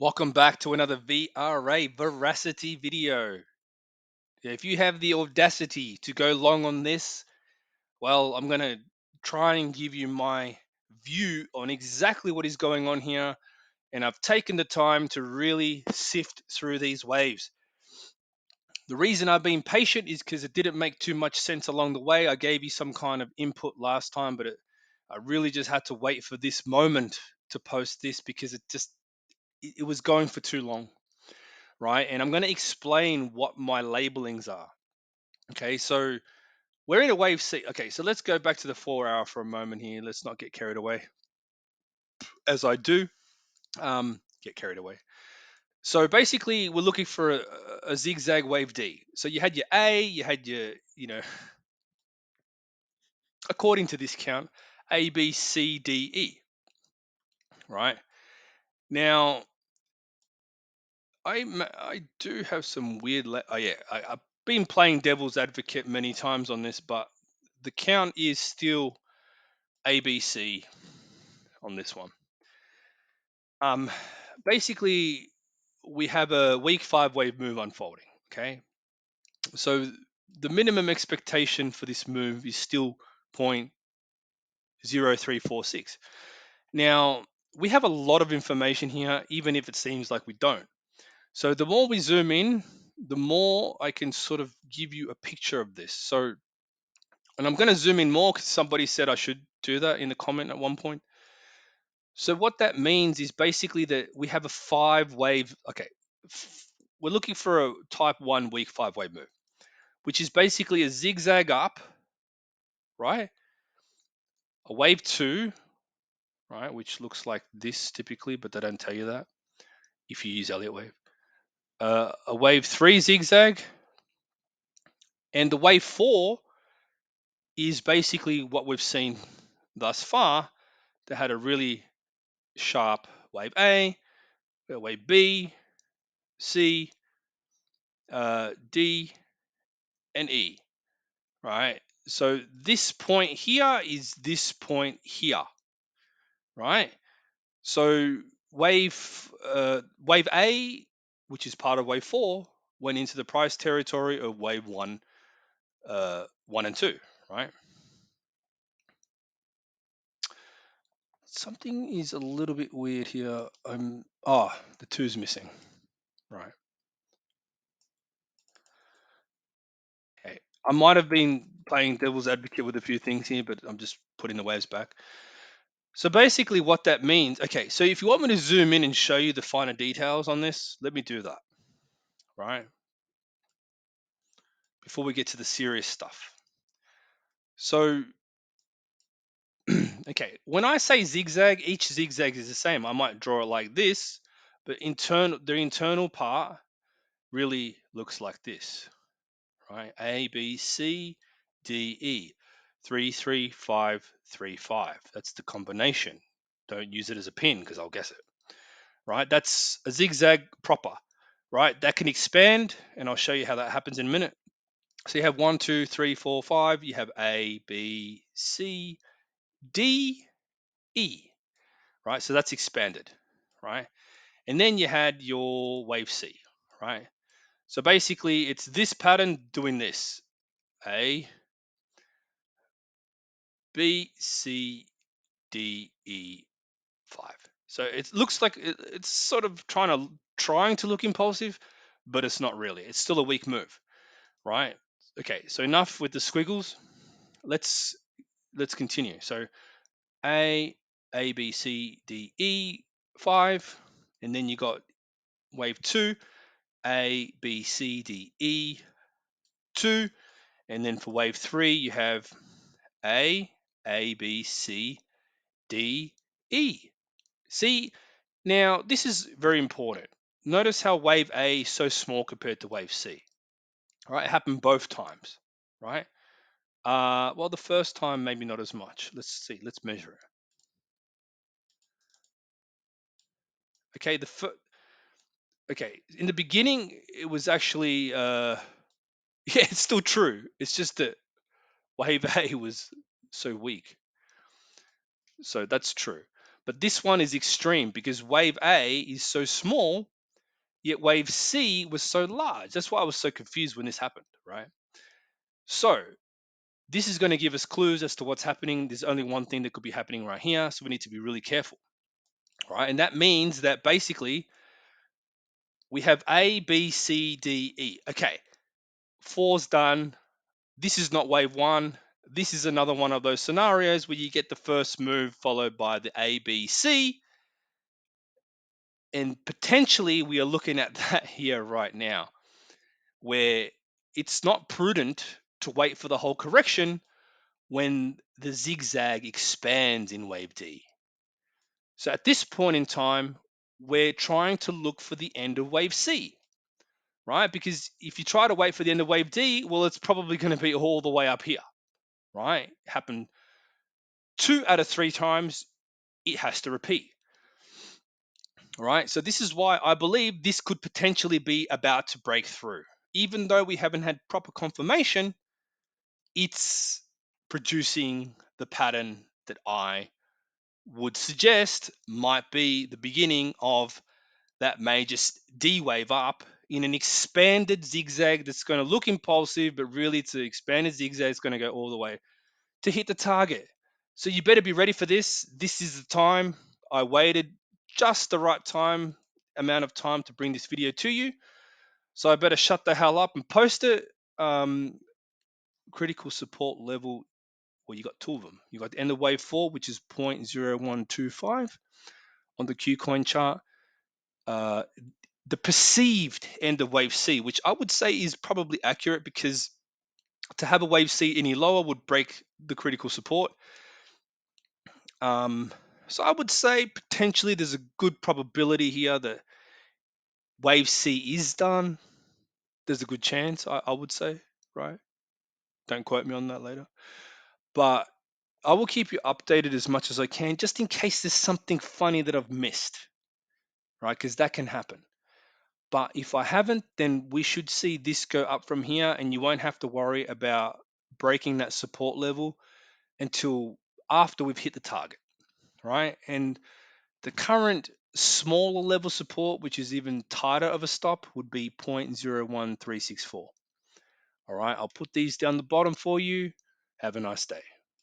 Welcome back to another VRA Veracity video. If you have the audacity to go long on this, well, I'm going to try and give you my view on exactly what is going on here. And I've taken the time to really sift through these waves. The reason I've been patient is because it didn't make too much sense along the way. I gave you some kind of input last time, but I really just had to wait for this moment to post this because it was going for too long. Right? And I'm going to explain what my labelings are. Okay, so we're in a wave C. Okay, so let's go back to the 4 hour for a moment here. Let's not get carried away, as I do get carried away. So basically, we're looking for a zigzag wave D. So you had your A, you had your, according to this count, A, B, C, D, E. Right now, I do have some weird. Oh yeah, I've been playing devil's advocate many times on this, but the count is still ABC on this one. Um, Basically, we have a week 5 wave move unfolding. Okay, so the minimum expectation for this move is still 0.0346. Now, we have a lot of information here, even if it seems like we don't. So the more we zoom in, the more I can sort of give you a picture of this. So, and I'm going to zoom in more because somebody said I should do that in the comment at one point. So what that means is basically that we have a 5 wave. Okay, we're looking for a type 1 week 5 wave move, which is basically a zigzag up, right? A wave 2, right, which looks like this typically, but they don't tell you that if you use Elliott wave. A wave 3 zigzag, and the wave 4 is basically what we've seen thus far. They had a really sharp wave A, wave B, C, D, and E, right? So this point here is this point here, right? So wave A, which is part of wave 4, went into the price territory of wave 1, 1 and 2, right? Something is a little bit weird here. The 2's missing, right? Okay. I might have been playing devil's advocate with a few things here, but I'm just putting the waves back. So basically what that means, okay, so if you want me to zoom in and show you the finer details on this, let me do that, right? Before we get to the serious stuff. So, okay, when I say zigzag, each zigzag is the same. I might draw it like this, but the internal part really looks like this, right? A, B, C, D, E. 3, 3, 5, 3, 5. That's the combination. Don't use it as a pin because I'll guess it. Right? That's a zigzag proper, right? That can expand, and I'll show you how that happens in a minute. So you have 1, 2, 3, 4, 5. You have A, B, C, D, E, right? So that's expanded, right? And then you had your wave C, right? So basically, it's this pattern doing this: A, B, C, D, E, 5. So it looks like it's sort of trying to look impulsive, but it's not really. It's still a weak move, right? Okay, so enough with the squiggles. Let's continue. So A, B, C, D, E, 5, and then you got wave 2, A, B, C, D, E, 2, and then for wave 3 you have A, B, C, D, E. See, now this is very important. Notice how wave A is so small compared to wave C. Right, it happened both times, right? Well, the first time maybe not as much. Let's see. Let's measure it. Okay, okay. In the beginning, it was actually yeah, it's still true. It's just that wave A was so weak. So that's true. But this one is extreme because wave A is so small, yet wave C was so large. That's why I was so confused when this happened, right? So this is going to give us clues as to what's happening. There's only one thing that could be happening right here, so we need to be really careful, right? And that means that basically we have A, B, C, D, E. Okay, four's done. This is not wave one. This is another one of those scenarios where you get the first move followed by the A, B, C. And potentially we are looking at that here right now, where it's not prudent to wait for the whole correction when the zigzag expands in wave D. So at this point in time, we're trying to look for the end of wave C, right? Because if you try to wait for the end of wave D, well, it's probably going to be all the way up here, right? It happened 2 out of 3 times, it has to repeat, right? So this is why I believe this could potentially be about to break through. Even though we haven't had proper confirmation, it's producing the pattern that I would suggest might be the beginning of that major D wave up in an expanded zigzag that's going to look impulsive, but really it's an expanded zigzag. It's going to go all the way to hit the target. So you better be ready for this. This is the time. I waited just the right amount of time to bring this video to you. So I better shut the hell up and post it. Critical support level, well, you got 2 of them. You got the end of wave 4, which is 0.0125 on the Qcoin chart. The perceived end of wave C, which I would say is probably accurate, because to have a wave C any lower would break the critical support. So I would say potentially there's a good probability here that wave C is done. There's a good chance, I would say, right? Don't quote me on that later. But I will keep you updated as much as I can, just in case there's something funny that I've missed, right? Because that can happen. But if I haven't, then we should see this go up from here, and you won't have to worry about breaking that support level until after we've hit the target, right? And the current smaller level support, which is even tighter of a stop, would be 0.01364. All right, I'll put these down the bottom for you. Have a nice day.